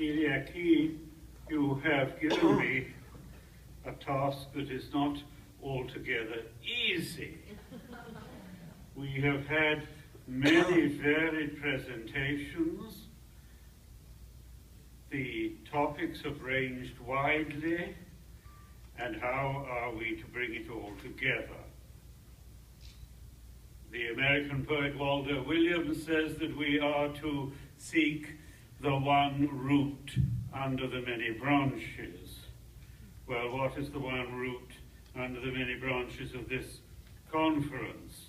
Kyriaki, you have given me a task that is not altogether easy. We have had many varied presentations. The topics have ranged widely, and how are we to bring it all together? The American poet Walter Williams says that we are to seek the one root under the many branches. Well, what is the one root under the many branches of this conference?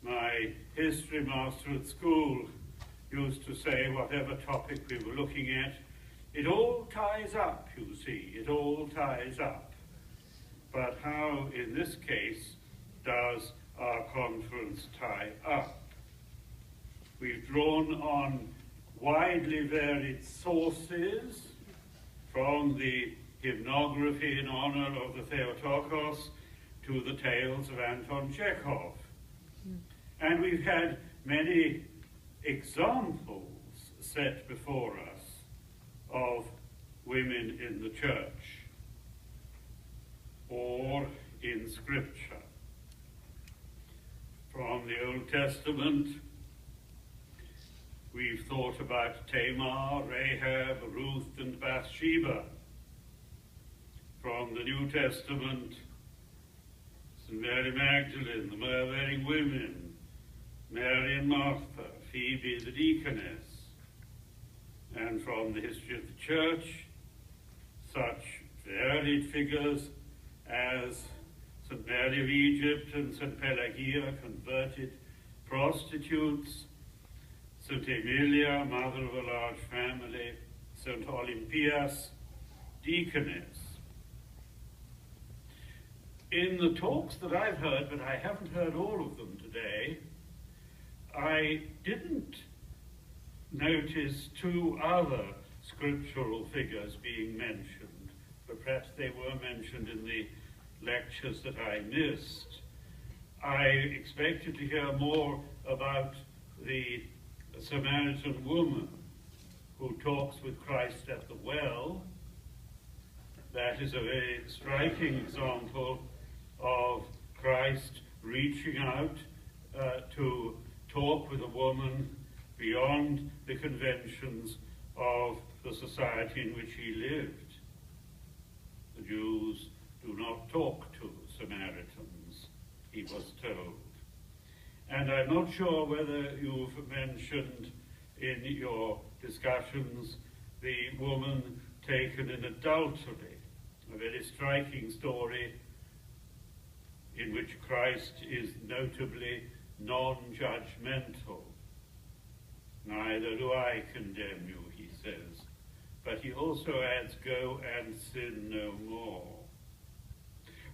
My history master at school used to say, whatever topic we were looking at, it all ties up, you see, it all ties up. But how, in this case, does our conference tie up? We've drawn on widely varied sources, from the hymnography in honor of the Theotokos to the tales of Anton Chekhov. And we've had many examples set before us of women in the church or in Scripture. From the Old Testament, we've thought about Tamar, Rahab, Ruth, and Bathsheba. From the New Testament, St. Mary Magdalene, the myrrh-bearing women, Mary and Martha, Phoebe the deaconess. And from the history of the church, such varied figures as St. Mary of Egypt and St. Pelagia, converted prostitutes, St. Emilia, mother of a large family, St. Olympias, deaconess. In the talks that I've heard, but I haven't heard all of them today, I didn't notice two other scriptural figures being mentioned, but perhaps they were mentioned in the lectures that I missed. I expected to hear more about the Samaritan woman who talks with Christ at the well. That is a very striking example of Christ reaching out to talk with a woman beyond the conventions of the society in which he lived. The Jews do not talk to Samaritans, he was told. And I'm not sure whether you've mentioned in your discussions the woman taken in adultery, a very striking story in which Christ is notably non-judgmental. Neither do I condemn you, he says, but he also adds, go and sin no more.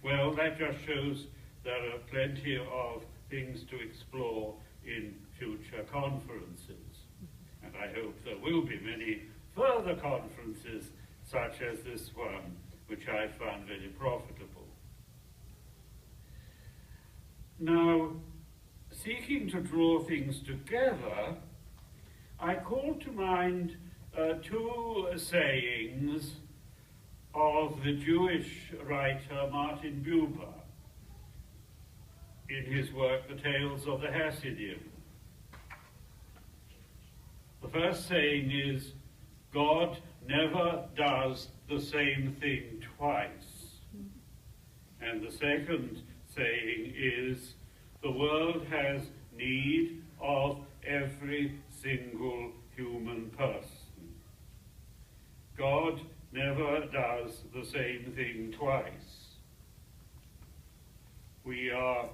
Well, that just shows there are plenty of things to explore in future conferences. And I hope there will be many further conferences such as this one, which I found very profitable. Now, seeking to draw things together, I call to mind two sayings of the Jewish writer Martin Buber in his work, The Tales of the Hasidim. The first saying is, God never does the same thing twice. And the second saying is, the world has need of every single human person. God never does the same thing twice. We are,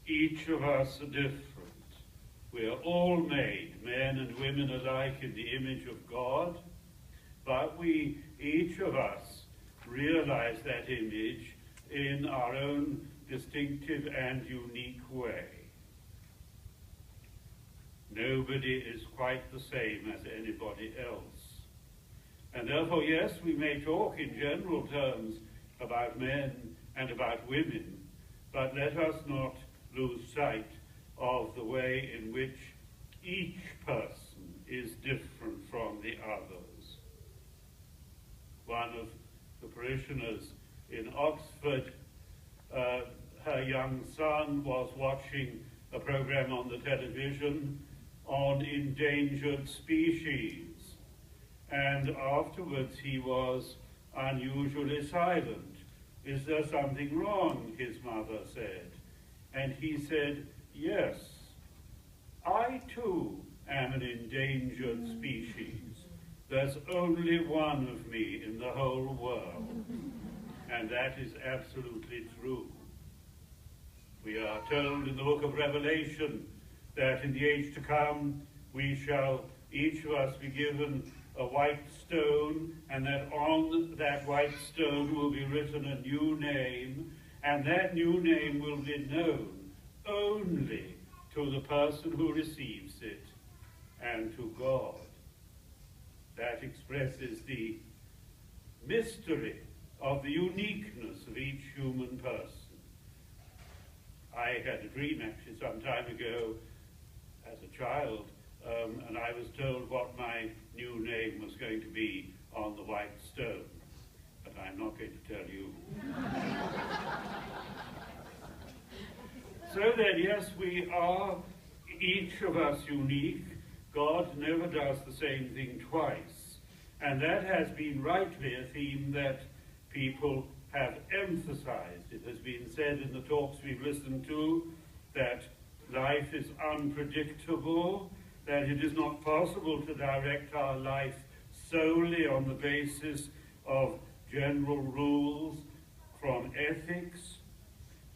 each of us, different. We are all made, men and women alike, in the image of God, but we, each of us, realize that image in our own distinctive and unique way. Nobody is quite the same as anybody else. And therefore, yes, we may talk in general terms about men and about women, but let us not lose sight of the way in which each person is different from the others. parishioners in Oxford. Her young son was watching a program on the television on endangered species, and afterwards he was unusually silent. "Is there something wrong?" his mother said. And he said, "Yes, I too am an endangered species. There's only one of me in the whole world." And that is absolutely true. We are told in the book of Revelation that in the age to come we shall each of us be given a white stone, and that on that white stone will be written a new name, and that new name will be known only to the person who receives it and to God. That expresses the mystery of the uniqueness of each human person. I had a dream actually some time ago as a child, and I was told what my new name was going to be on the white stone, but I'm not going to tell you. So then, yes, we are each of us unique. God never does the same thing twice, and that has been rightly a theme that people have emphasized. It has been said in the talks we've listened to that life is unpredictable, that it is not possible to direct our life solely on the basis of general rules from ethics.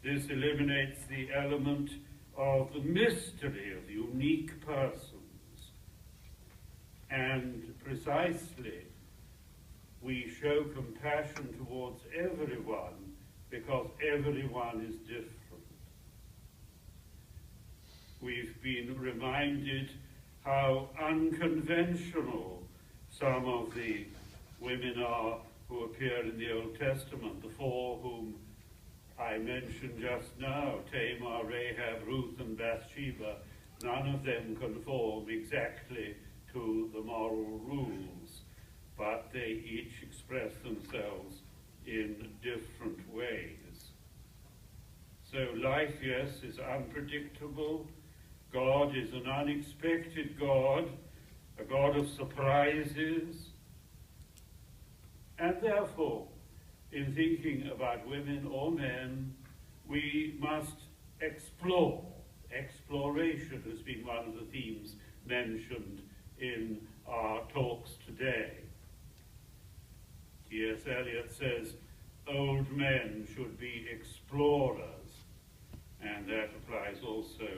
This eliminates the element of the mystery of unique persons. And precisely, we show compassion towards everyone because everyone is different. We've been reminded how unconventional some of the women are who appear in the Old Testament, the four whom I mentioned just now, Tamar, Rahab, Ruth, and Bathsheba. None of them conform exactly to the moral rules, but they each express themselves in different ways. So life, yes, is unpredictable. God is an unexpected God, a God of surprises, and therefore, in thinking about women or men, we must explore. Exploration has been one of the themes mentioned in our talks today. T.S. Eliot says, old men should be explorers, and that applies also